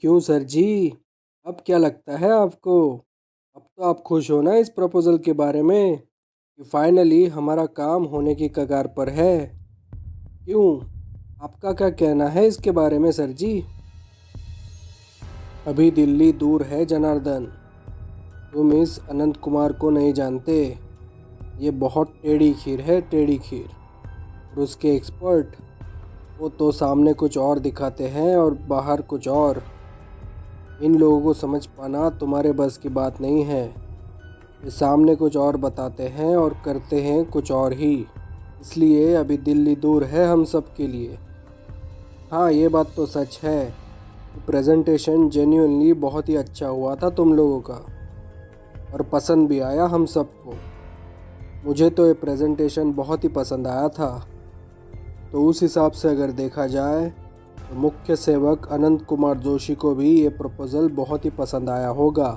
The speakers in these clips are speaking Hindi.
क्यों सर जी? अब क्या लगता है आपको? अब तो आप खुश हो ना इस प्रपोज़ल के बारे में कि फाइनली हमारा काम होने की कगार पर है। क्यों? आपका क्या कहना है इसके बारे में सर जी? अभी दिल्ली दूर है जनार्दन। तुम इस अनंत कुमार को नहीं जानते। ये बहुत टेढ़ी खीर है, टेढ़ी खीर। और उसके एक्सपर्ट, वो तो सामने कुछ और दिखाते हैं और बाहर कुछ और। इन लोगों को समझ पाना तुम्हारे बस की बात नहीं है। ये सामने कुछ और बताते हैं और करते हैं कुछ और ही। इसलिए अभी दिल्ली दूर है हम सब के लिए। हाँ, ये बात तो सच है कि प्रेजेंटेशन जेन्युइनली बहुत ही अच्छा हुआ था तुम लोगों का, और पसंद भी आया हम सबको। मुझे तो ये प्रेजेंटेशन बहुत ही पसंद आया था। तो उस हिसाब से अगर देखा जाए तो मुख्य सेवक अनंत कुमार जोशी को भी ये प्रपोज़ल बहुत ही पसंद आया होगा,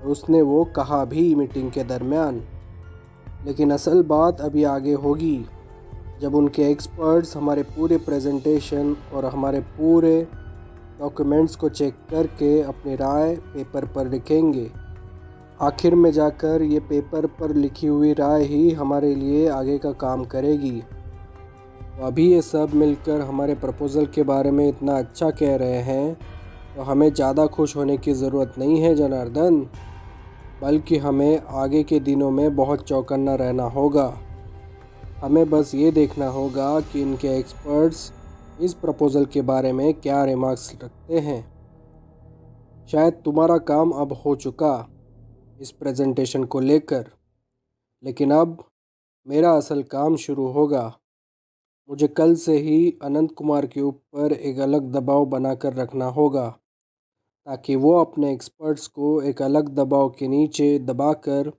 और उसने वो कहा भी मीटिंग के दरमियान। लेकिन असल बात अभी आगे होगी, जब उनके एक्सपर्ट्स हमारे पूरे प्रेजेंटेशन और हमारे पूरे डॉक्यूमेंट्स को चेक करके अपनी राय पेपर पर लिखेंगे। आखिर में जाकर ये पेपर पर लिखी हुई राय ही हमारे लिए आगे का काम करेगी। तो अभी ये सब मिलकर हमारे प्रपोज़ल के बारे में इतना अच्छा कह रहे हैं, तो हमें ज़्यादा खुश होने की ज़रूरत नहीं है जनार्दन, बल्कि हमें आगे के दिनों में बहुत चौकन्ना रहना होगा। हमें बस ये देखना होगा कि इनके एक्सपर्ट्स इस प्रपोज़ल के बारे में क्या रिमार्क्स रखते हैं। शायद तुम्हारा काम अब हो चुका इस प्रेजेंटेशन को लेकर, लेकिन अब मेरा असल काम शुरू होगा। मुझे कल से ही अनंत कुमार के ऊपर एक अलग दबाव बनाकर रखना होगा, ताकि वो अपने एक्सपर्ट्स को एक अलग दबाव के नीचे दबाकर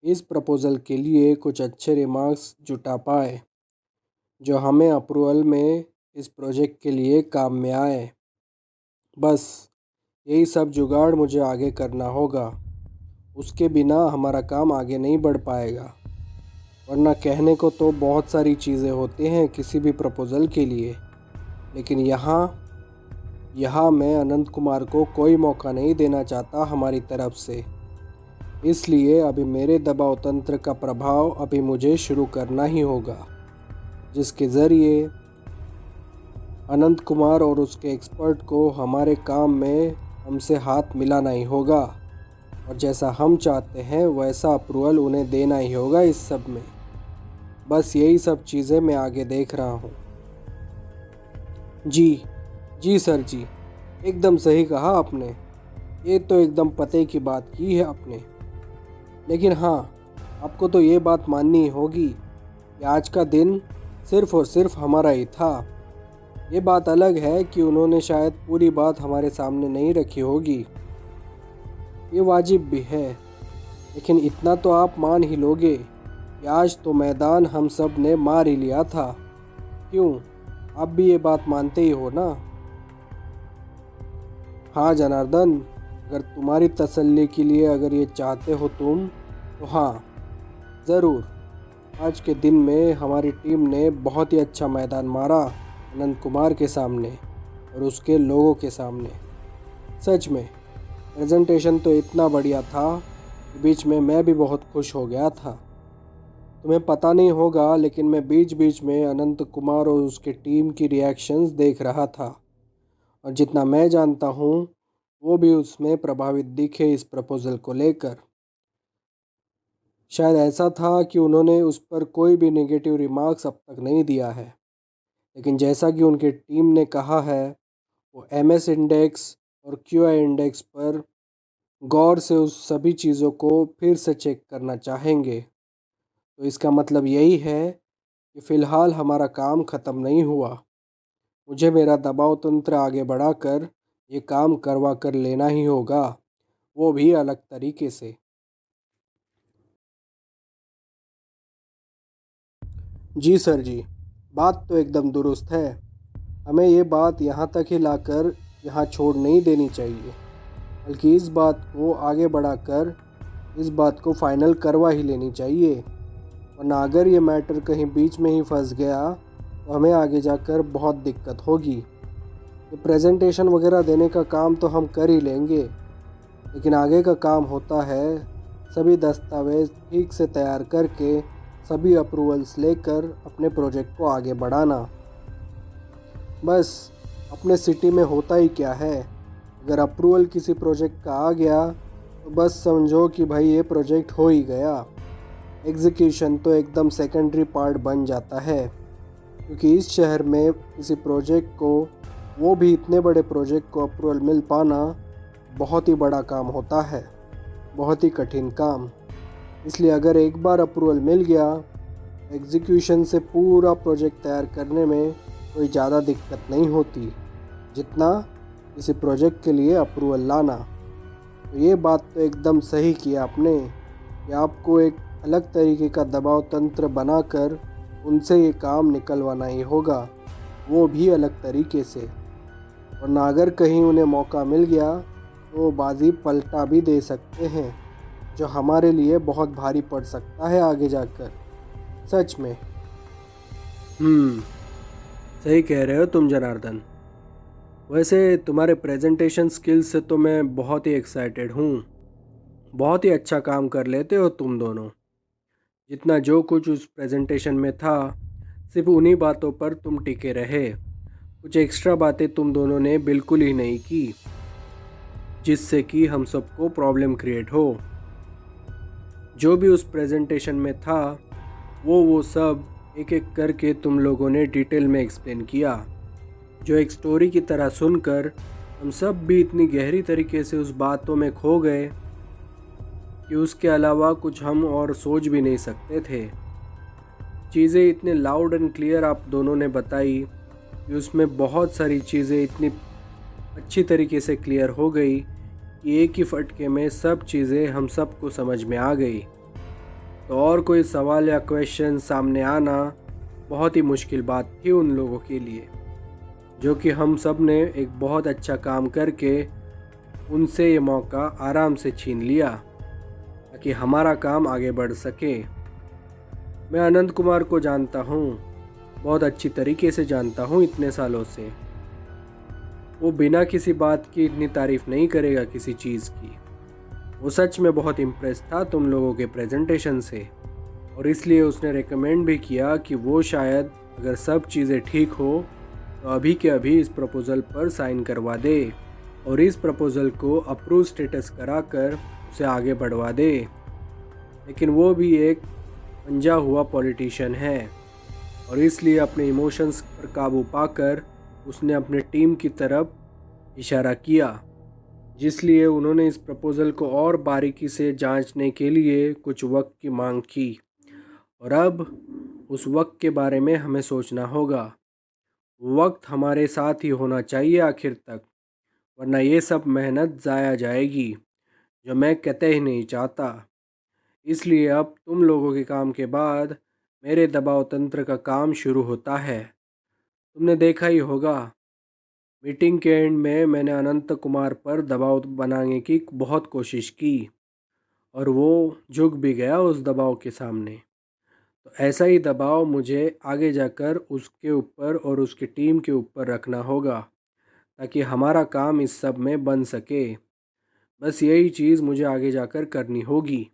इस प्रपोज़ल के लिए कुछ अच्छे रिमार्क्स जुटा पाए, जो हमें अप्रूवल में इस प्रोजेक्ट के लिए काम में आए। बस यही सब जुगाड़ मुझे आगे करना होगा। उसके बिना हमारा काम आगे नहीं बढ़ पाएगा। वरना कहने को तो बहुत सारी चीज़ें होती हैं किसी भी प्रपोज़ल के लिए, लेकिन यहाँ मैं अनंत कुमार को कोई मौका नहीं देना चाहता हमारी तरफ से। इसलिए अभी मेरे दबाव तंत्र का प्रभाव अभी मुझे शुरू करना ही होगा, जिसके ज़रिए अनंत कुमार और उसके एक्सपर्ट को हमारे काम में हमसे हाथ मिलाना ही होगा, और जैसा हम चाहते हैं वैसा अप्रूवल उन्हें देना ही होगा इस सब में। बस यही सब चीज़ें मैं आगे देख रहा हूँ। जी सर जी, एकदम सही कहा आपने। ये तो एकदम पते की बात की है आपने। लेकिन हाँ, आपको तो ये बात माननी होगी कि आज का दिन सिर्फ़ और सिर्फ हमारा ही था। ये बात अलग है कि उन्होंने शायद पूरी बात हमारे सामने नहीं रखी होगी, ये वाजिब भी है। लेकिन इतना तो आप मान ही लोगे कि आज तो मैदान हम सब ने मार ही लिया था। क्यों, आप भी ये बात मानते ही हो ना? हाँ जनार्दन, अगर तुम्हारी तसल्ली के लिए अगर ये चाहते हो तुम, तो हाँ ज़रूर। आज के दिन में हमारी टीम ने बहुत ही अच्छा मैदान मारा अनंत कुमार के सामने और उसके लोगों के सामने। सच में प्रेजेंटेशन तो इतना बढ़िया था कि बीच में मैं भी बहुत खुश हो गया था। तुम्हें पता नहीं होगा, लेकिन मैं बीच बीच में अनंत कुमार और उसके टीम की रिएक्शंस देख रहा था, और जितना मैं जानता हूँ वो भी उसमें प्रभावित दिखे इस प्रपोज़ल को लेकर। शायद ऐसा था कि उन्होंने उस पर कोई भी नेगेटिव रिमार्क्स अब तक नहीं दिया है, लेकिन जैसा कि उनकी टीम ने कहा है, वो एमएस इंडेक्स और क्यूआई इंडेक्स पर गौर से उस सभी चीज़ों को फिर से चेक करना चाहेंगे। तो इसका मतलब यही है कि फ़िलहाल हमारा काम ख़त्म नहीं हुआ। मुझे मेरा दबाव तंत्र आगे बढ़ाकर ये काम करवा कर लेना ही होगा, वो भी अलग तरीके से। जी सर जी, बात तो एकदम दुरुस्त है। हमें ये बात यहाँ तक ही लाकर यहाँ छोड़ नहीं देनी चाहिए, बल्कि इस बात को आगे बढ़ाकर इस बात को फाइनल करवा ही लेनी चाहिए। वरना अगर ये मैटर कहीं बीच में ही फंस गया तो हमें आगे जाकर बहुत दिक्कत होगी। ये प्रेजेंटेशन वगैरह देने का काम तो हम कर ही लेंगे, लेकिन आगे का काम होता है सभी दस्तावेज़ ठीक से तैयार करके सभी अप्रूवल्स लेकर अपने प्रोजेक्ट को आगे बढ़ाना। बस अपने सिटी में होता ही क्या है, अगर अप्रूवल किसी प्रोजेक्ट का आ गया तो बस समझो कि भाई ये प्रोजेक्ट हो ही गया। एग्जीक्यूशन तो एकदम सेकेंडरी पार्ट बन जाता है, क्योंकि इस शहर में किसी प्रोजेक्ट को, वो भी इतने बड़े प्रोजेक्ट को अप्रूवल मिल पाना बहुत ही बड़ा काम होता है, बहुत ही कठिन काम। इसलिए अगर एक बार अप्रूवल मिल गया, एग्जीक्यूशन से पूरा प्रोजेक्ट तैयार करने में कोई ज़्यादा दिक्कत नहीं होती जितना किसी प्रोजेक्ट के लिए अप्रूवल लाना। तो ये बात तो एकदम सही की आपने कि आपको एक अलग तरीके का दबाव तंत्र बनाकर उनसे ये काम निकलवाना ही होगा, वो भी अलग तरीके से। वरना अगर कहीं उन्हें मौका मिल गया तो बाजी पलटा भी दे सकते हैं, जो हमारे लिए बहुत भारी पड़ सकता है आगे जाकर। सच में। सही कह रहे हो तुम जनार्दन। वैसे तुम्हारे प्रेजेंटेशन स्किल्स से तो मैं बहुत ही एक्साइटेड हूँ। बहुत ही अच्छा काम कर लेते हो तुम दोनों। जितना जो कुछ उस प्रेजेंटेशन में था, सिर्फ उन्हीं बातों पर तुम टिके रहे। कुछ एक्स्ट्रा बातें तुम दोनों ने बिल्कुल ही नहीं की, जिससे कि हम सबको प्रॉब्लम क्रिएट हो। जो भी उस प्रेजेंटेशन में था वो सब एक एक करके तुम लोगों ने डिटेल में एक्सप्लेन किया, जो एक स्टोरी की तरह सुनकर हम सब भी इतनी गहरी तरीके से उस बातों में खो गए कि उसके अलावा कुछ हम और सोच भी नहीं सकते थे। चीज़ें इतने लाउड एंड क्लियर आप दोनों ने बताई कि उसमें बहुत सारी चीज़ें इतनी अच्छी तरीके से क्लियर हो गई कि एक ही फटके में सब चीज़ें हम सबको समझ में आ गई। तो और कोई सवाल या क्वेश्चन सामने आना बहुत ही मुश्किल बात थी उन लोगों के लिए, जो कि हम सब ने एक बहुत अच्छा काम करके उनसे ये मौका आराम से छीन लिया ताकि हमारा काम आगे बढ़ सके। मैं अनंत कुमार को जानता हूँ, बहुत अच्छी तरीके से जानता हूँ इतने सालों से। वो बिना किसी बात की इतनी तारीफ़ नहीं करेगा किसी चीज़ की। वो सच में बहुत इम्प्रेस था तुम लोगों के प्रेजेंटेशन से, और इसलिए उसने रेकमेंड भी किया कि वो शायद अगर सब चीज़ें ठीक हो तो अभी के अभी इस प्रपोज़ल पर साइन करवा दे और इस प्रपोज़ल को अप्रूव स्टेटस कराकर उसे आगे बढ़वा दे। लेकिन वो भी एक पंजा हुआ पॉलिटिशियन है, और इसलिए अपने इमोशंस पर काबू पाकर उसने अपने टीम की तरफ इशारा किया, जिसलिए उन्होंने इस प्रपोज़ल को और बारीकी से जांचने के लिए कुछ वक्त की मांग की। और अब उस वक्त के बारे में हमें सोचना होगा। वक्त हमारे साथ ही होना चाहिए आखिर तक, वरना ये सब मेहनत ज़ाया जाएगी, जो मैं कहते ही नहीं चाहता। इसलिए अब तुम लोगों के काम के बाद मेरे दबाव तंत्र का काम शुरू होता है। तुमने देखा ही होगा, मीटिंग के एंड में मैंने अनंत कुमार पर दबाव बनाने की बहुत कोशिश की और वो झुक भी गया उस दबाव के सामने। तो ऐसा ही दबाव मुझे आगे जाकर उसके ऊपर और उसकी टीम के ऊपर रखना होगा, ताकि हमारा काम इस सब में बन सके। बस यही चीज़ मुझे आगे जाकर करनी होगी।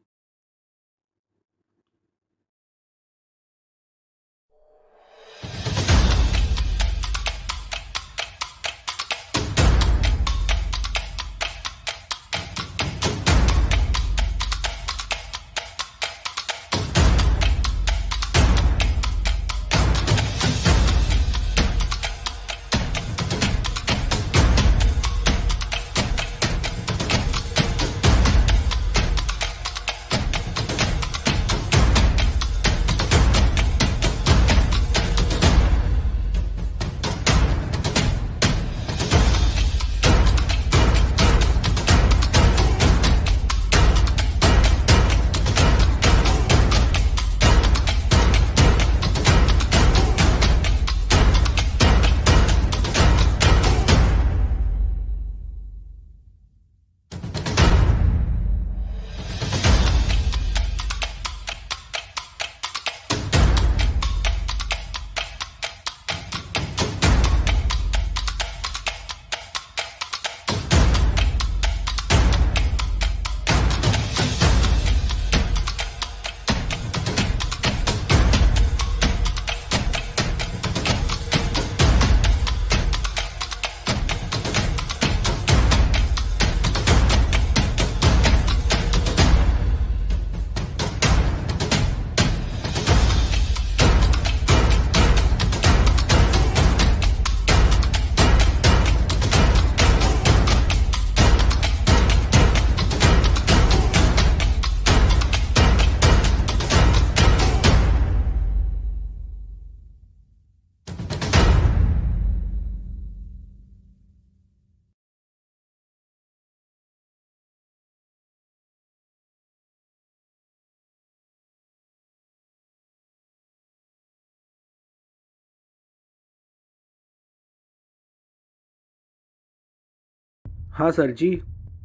हाँ सर जी,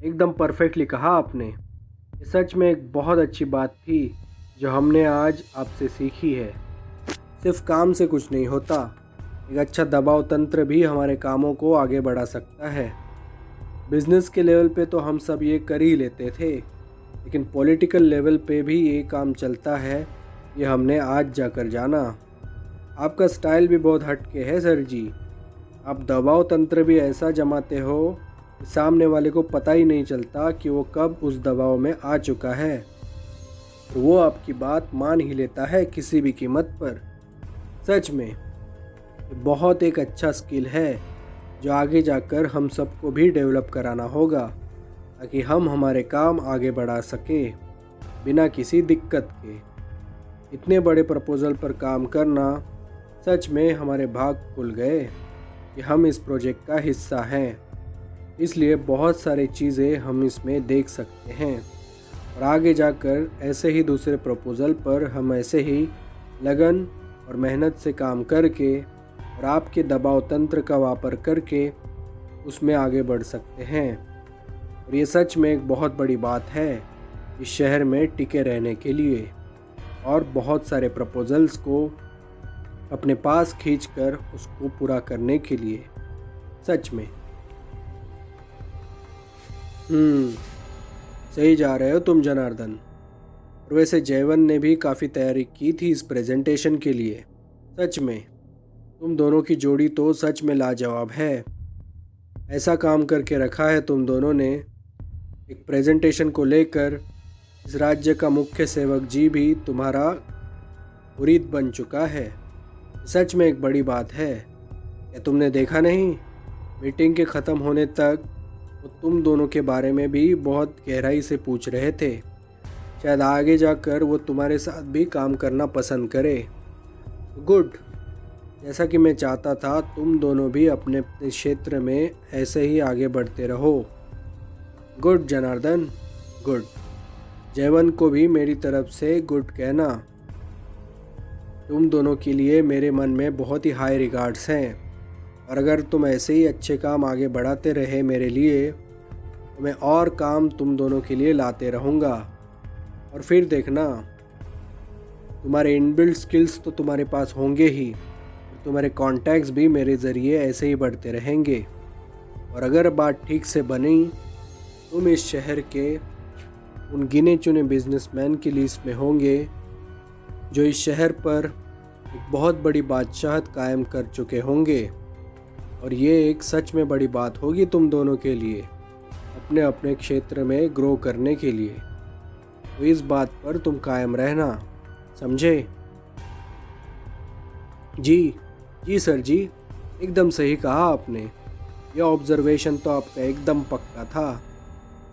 एकदम परफेक्टली कहा आपने। ये सच में एक बहुत अच्छी बात थी जो हमने आज आपसे सीखी है। सिर्फ काम से कुछ नहीं होता, एक अच्छा दबाव तंत्र भी हमारे कामों को आगे बढ़ा सकता है। बिजनेस के लेवल पे तो हम सब ये कर ही लेते थे, लेकिन पॉलिटिकल लेवल पे भी ये काम चलता है, ये हमने आज जाकर जाना। आपका स्टाइल भी बहुत हटके है सर जी। आप दबाव तंत्र भी ऐसा जमाते हो कि सामने वाले को पता ही नहीं चलता कि वो कब उस दबाव में आ चुका है, और वो आपकी बात मान ही लेता है किसी भी कीमत पर। सच में ये बहुत एक अच्छा स्किल है जो आगे जाकर हम सबको भी डेवलप कराना होगा, ताकि हम हमारे काम आगे बढ़ा सके बिना किसी दिक्कत के। इतने बड़े प्रपोज़ल पर काम करना सच में हमारे भाग खुल गए कि हम इस प्रोजेक्ट का हिस्सा हैं। इसलिए बहुत सारी चीज़ें हम इसमें देख सकते हैं, और आगे जाकर ऐसे ही दूसरे प्रपोज़ल पर हम ऐसे ही लगन और मेहनत से काम करके और आपके दबाव तंत्र का वापर करके उसमें आगे बढ़ सकते हैं। और ये सच में एक बहुत बड़ी बात है इस शहर में टिके रहने के लिए और बहुत सारे प्रपोज़ल्स को अपने पास खींचकर उसको पूरा करने के लिए। सच में सही जा रहे हो तुम जनार्दन। और वैसे जयवन ने भी काफ़ी तैयारी की थी इस प्रेजेंटेशन के लिए। सच में तुम दोनों की जोड़ी तो सच में लाजवाब है। ऐसा काम करके रखा है तुम दोनों ने, एक प्रेजेंटेशन को लेकर इस राज्य का मुख्य सेवक जी भी तुम्हारा मुरीद बन चुका है। सच में एक बड़ी बात है। क्या तुमने देखा नहीं, मीटिंग के ख़त्म होने तक वो तुम दोनों के बारे में भी बहुत गहराई से पूछ रहे थे। शायद आगे जाकर वो तुम्हारे साथ भी काम करना पसंद करे। गुड, जैसा कि मैं चाहता था तुम दोनों भी अपने अपने क्षेत्र में ऐसे ही आगे बढ़ते रहो। Good Janardan, good. जयवन को भी मेरी तरफ से गुड कहना। तुम दोनों के लिए मेरे मन में बहुत ही हाई रिगार्ड्स हैं, और अगर तुम ऐसे ही अच्छे काम आगे बढ़ाते रहे मेरे लिए, तो मैं और काम तुम दोनों के लिए लाते रहूँगा। और फिर देखना, तुम्हारे इनबिल्ट स्किल्स तो तुम्हारे पास होंगे ही, और तुम्हारे कॉन्टैक्ट्स भी मेरे ज़रिए ऐसे ही बढ़ते रहेंगे। और अगर बात ठीक से बनी, तुम इस शहर के उन गिने चुने बिजनेसमैन की लिस्ट में होंगे जो इस शहर पर एक बहुत बड़ी बादशाहत कायम कर चुके होंगे। और ये एक सच में बड़ी बात होगी तुम दोनों के लिए, अपने अपने क्षेत्र में ग्रो करने के लिए। तो इस बात पर तुम कायम रहना, समझे? जी सर जी, एकदम सही कहा आपने। यह ऑब्जर्वेशन तो आपका एकदम पक्का था।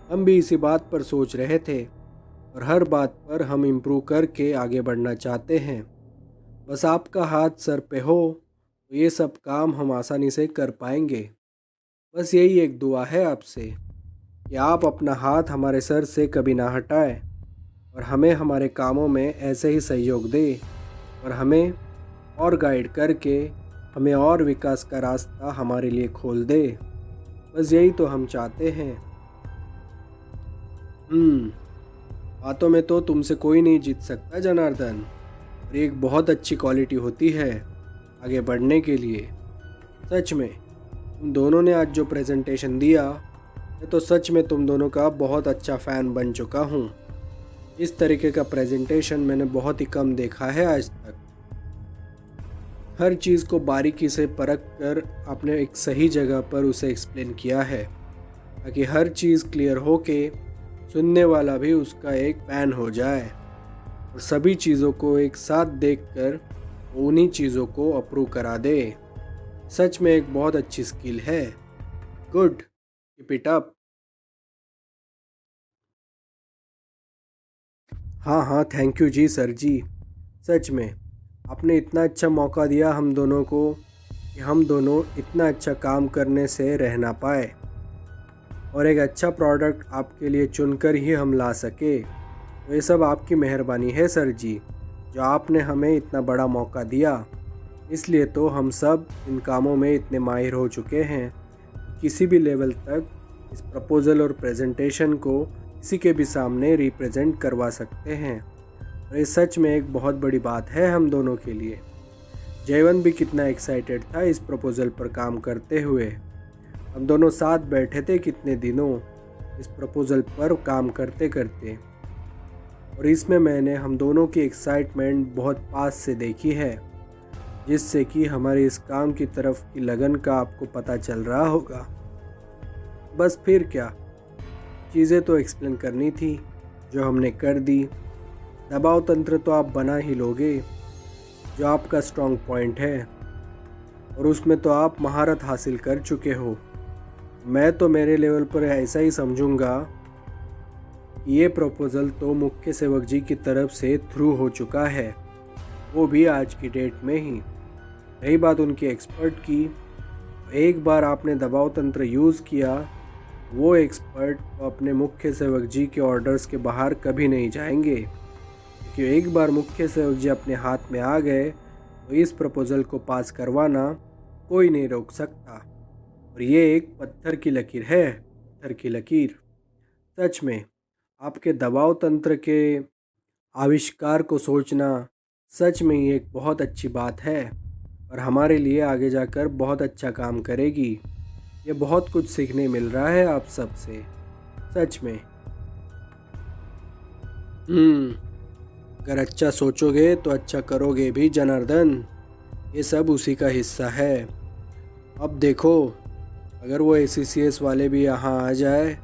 हम भी इसी बात पर सोच रहे थे, और हर बात पर हम इम्प्रूव करके आगे बढ़ना चाहते हैं। बस आपका हाथ सर पे हो तो ये सब काम हम आसानी से कर पाएंगे। बस यही एक दुआ है आपसे कि आप अपना हाथ हमारे सर से कभी ना हटाएं, और हमें हमारे कामों में ऐसे ही सहयोग दे, और हमें और गाइड करके हमें और विकास का रास्ता हमारे लिए खोल दे। बस यही तो हम चाहते हैं। बातों में तो तुमसे कोई नहीं जीत सकता जनार्दन, और ये एक बहुत अच्छी क्वालिटी होती है आगे बढ़ने के लिए। सच में तुम दोनों ने आज जो प्रेजेंटेशन दिया, मैं तो सच में तुम दोनों का बहुत अच्छा फ़ैन बन चुका हूँ। इस तरीके का प्रेजेंटेशन मैंने बहुत ही कम देखा है आज तक। हर चीज़ को बारीकी से परख कर आपने एक सही जगह पर उसे एक्सप्लेन किया है, ताकि हर चीज़ क्लियर हो के सुनने वाला भी उसका एक फ़ैन हो जाए, और सभी चीज़ों को एक साथ देखकर उन्हीं चीज़ों को अप्रूव करा दे। सच में एक बहुत अच्छी स्किल है। Good, keep it up. हाँ, थैंक यू जी सर जी। सच में आपने इतना अच्छा मौका दिया हम दोनों को कि हम दोनों इतना अच्छा काम करने से रह ना पाए, और एक अच्छा प्रोडक्ट आपके लिए चुनकर ही हम ला सके। तो ये सब आपकी मेहरबानी है सर जी, जो आपने हमें इतना बड़ा मौका दिया। इसलिए तो हम सब इन कामों में इतने माहिर हो चुके हैं, किसी भी लेवल तक इस प्रपोज़ल और प्रेजेंटेशन को किसी के भी सामने रिप्रेजेंट करवा सकते हैं। और ये सच में एक बहुत बड़ी बात है हम दोनों के लिए। जयवंत भी कितना एक्साइटेड था इस प्रपोज़ल पर काम करते हुए। हम दोनों साथ बैठे थे कितने दिनों इस प्रपोज़ल पर काम करते करते, और इसमें मैंने हम दोनों की एक्साइटमेंट बहुत पास से देखी है, जिससे कि हमारे इस काम की तरफ की लगन का आपको पता चल रहा होगा। बस फिर क्या, चीज़ें तो एक्सप्लेन करनी थी, जो हमने कर दी। दबाव तंत्र तो आप बना ही लोगे, जो आपका स्ट्रॉन्ग पॉइंट है, और उसमें तो आप महारत हासिल कर चुके हो। मैं तो मेरे लेवल पर ऐसा ही समझूंगा कि ये प्रपोज़ल तो मुख्य सेवक जी की तरफ से थ्रू हो चुका है, वो भी आज की डेट में ही। रही बात उनकी एक्सपर्ट की, एक बार आपने दबाव तंत्र यूज़ किया, वो एक्सपर्ट तो अपने मुख्य सेवक जी के ऑर्डर्स के बाहर कभी नहीं जाएंगे, क्योंकि एक बार मुख्य सेवक जी अपने हाथ में आ गए तो इस प्रपोज़ल को पास करवाना कोई नहीं रोक सकता। और ये एक पत्थर की लकीर है, पत्थर की लकीर। सच में आपके दबाव तंत्र के आविष्कार को सोचना सच में ही एक बहुत अच्छी बात है, और हमारे लिए आगे जाकर बहुत अच्छा काम करेगी। ये बहुत कुछ सीखने मिल रहा है आप सबसे, सच में। अगर अच्छा सोचोगे तो अच्छा करोगे भी जनार्दन, ये सब उसी का हिस्सा है। अब देखो, अगर वो ACCS वाले भी यहाँ आ जाए,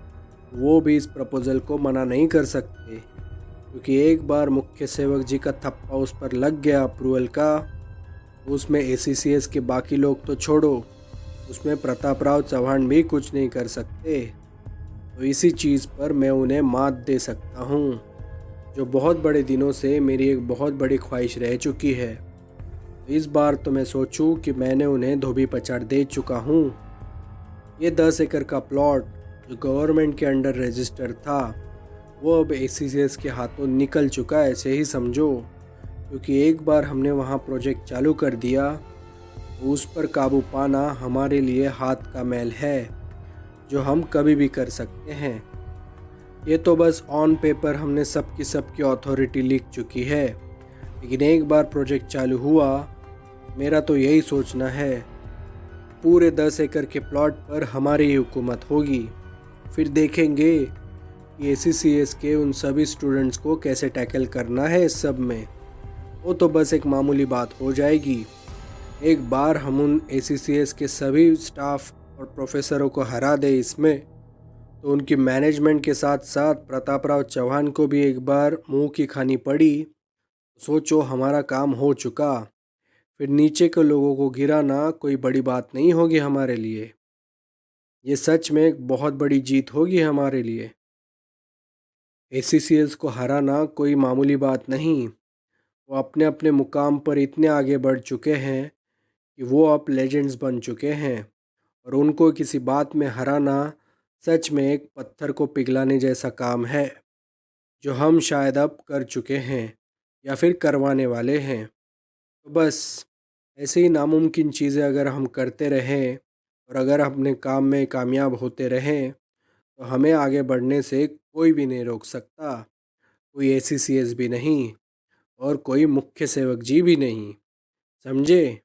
वो भी इस प्रपोज़ल को मना नहीं कर सकते, क्योंकि एक बार मुख्य सेवक जी का थप्पा उस पर लग गया अप्रूवल का, तो उसमें ACCS के बाकी लोग तो छोड़ो, उसमें प्रताप राव चौहान भी कुछ नहीं कर सकते। तो इसी चीज़ पर मैं उन्हें मात दे सकता हूँ, जो बहुत बड़े दिनों से मेरी एक बहुत बड़ी ख्वाहिश रह चुकी है। तो इस बार तो मैं सोचूं कि मैंने उन्हें धोबी पछाड़ दे चुका हूँ। ये 10 एकड़ का प्लॉट जो गवर्नमेंट के अंडर रजिस्टर था, वो अब ACCS के हाथों निकल चुका है, ऐसे ही समझो। क्योंकि एक बार हमने वहाँ प्रोजेक्ट चालू कर दिया, तो उस पर काबू पाना हमारे लिए हाथ का मैल है, जो हम कभी भी कर सकते हैं। ये तो बस ऑन पेपर हमने सबकी अथॉरिटी लिख चुकी है, लेकिन एक बार प्रोजेक्ट चालू हुआ, मेरा तो यही सोचना है, पूरे 10 एकड़ के प्लॉट पर हमारी ही हुकूमत होगी। फिर देखेंगे कि ACCS के उन सभी स्टूडेंट्स को कैसे टैकल करना है इस सब में। वो तो बस एक मामूली बात हो जाएगी। एक बार हम उन ACCS के सभी स्टाफ और प्रोफेसरों को हरा दे इसमें, तो उनकी मैनेजमेंट के साथ साथ प्रताप राव चौहान को भी एक बार मुंह की खानी पड़ी। सोचो, हमारा काम हो चुका। फिर नीचे के लोगों को गिराना कोई बड़ी बात नहीं होगी हमारे लिए। ये सच में एक बहुत बड़ी जीत होगी हमारे लिए। ACCS को हराना कोई मामूली बात नहीं। वो अपने अपने मुकाम पर इतने आगे बढ़ चुके हैं कि वो अब लेजेंड्स बन चुके हैं, और उनको किसी बात में हराना सच में एक पत्थर को पिघलाने जैसा काम है, जो हम शायद अब कर चुके हैं या फिर करवाने वाले हैं। तो बस ऐसे ही नामुमकिन चीज़ें अगर हम करते रहें और अगर अपने काम में कामयाब होते रहें, तो हमें आगे बढ़ने से कोई भी नहीं रोक सकता। कोई ACCS भी नहीं, और कोई मुख्य सेवक जी भी नहीं, समझे।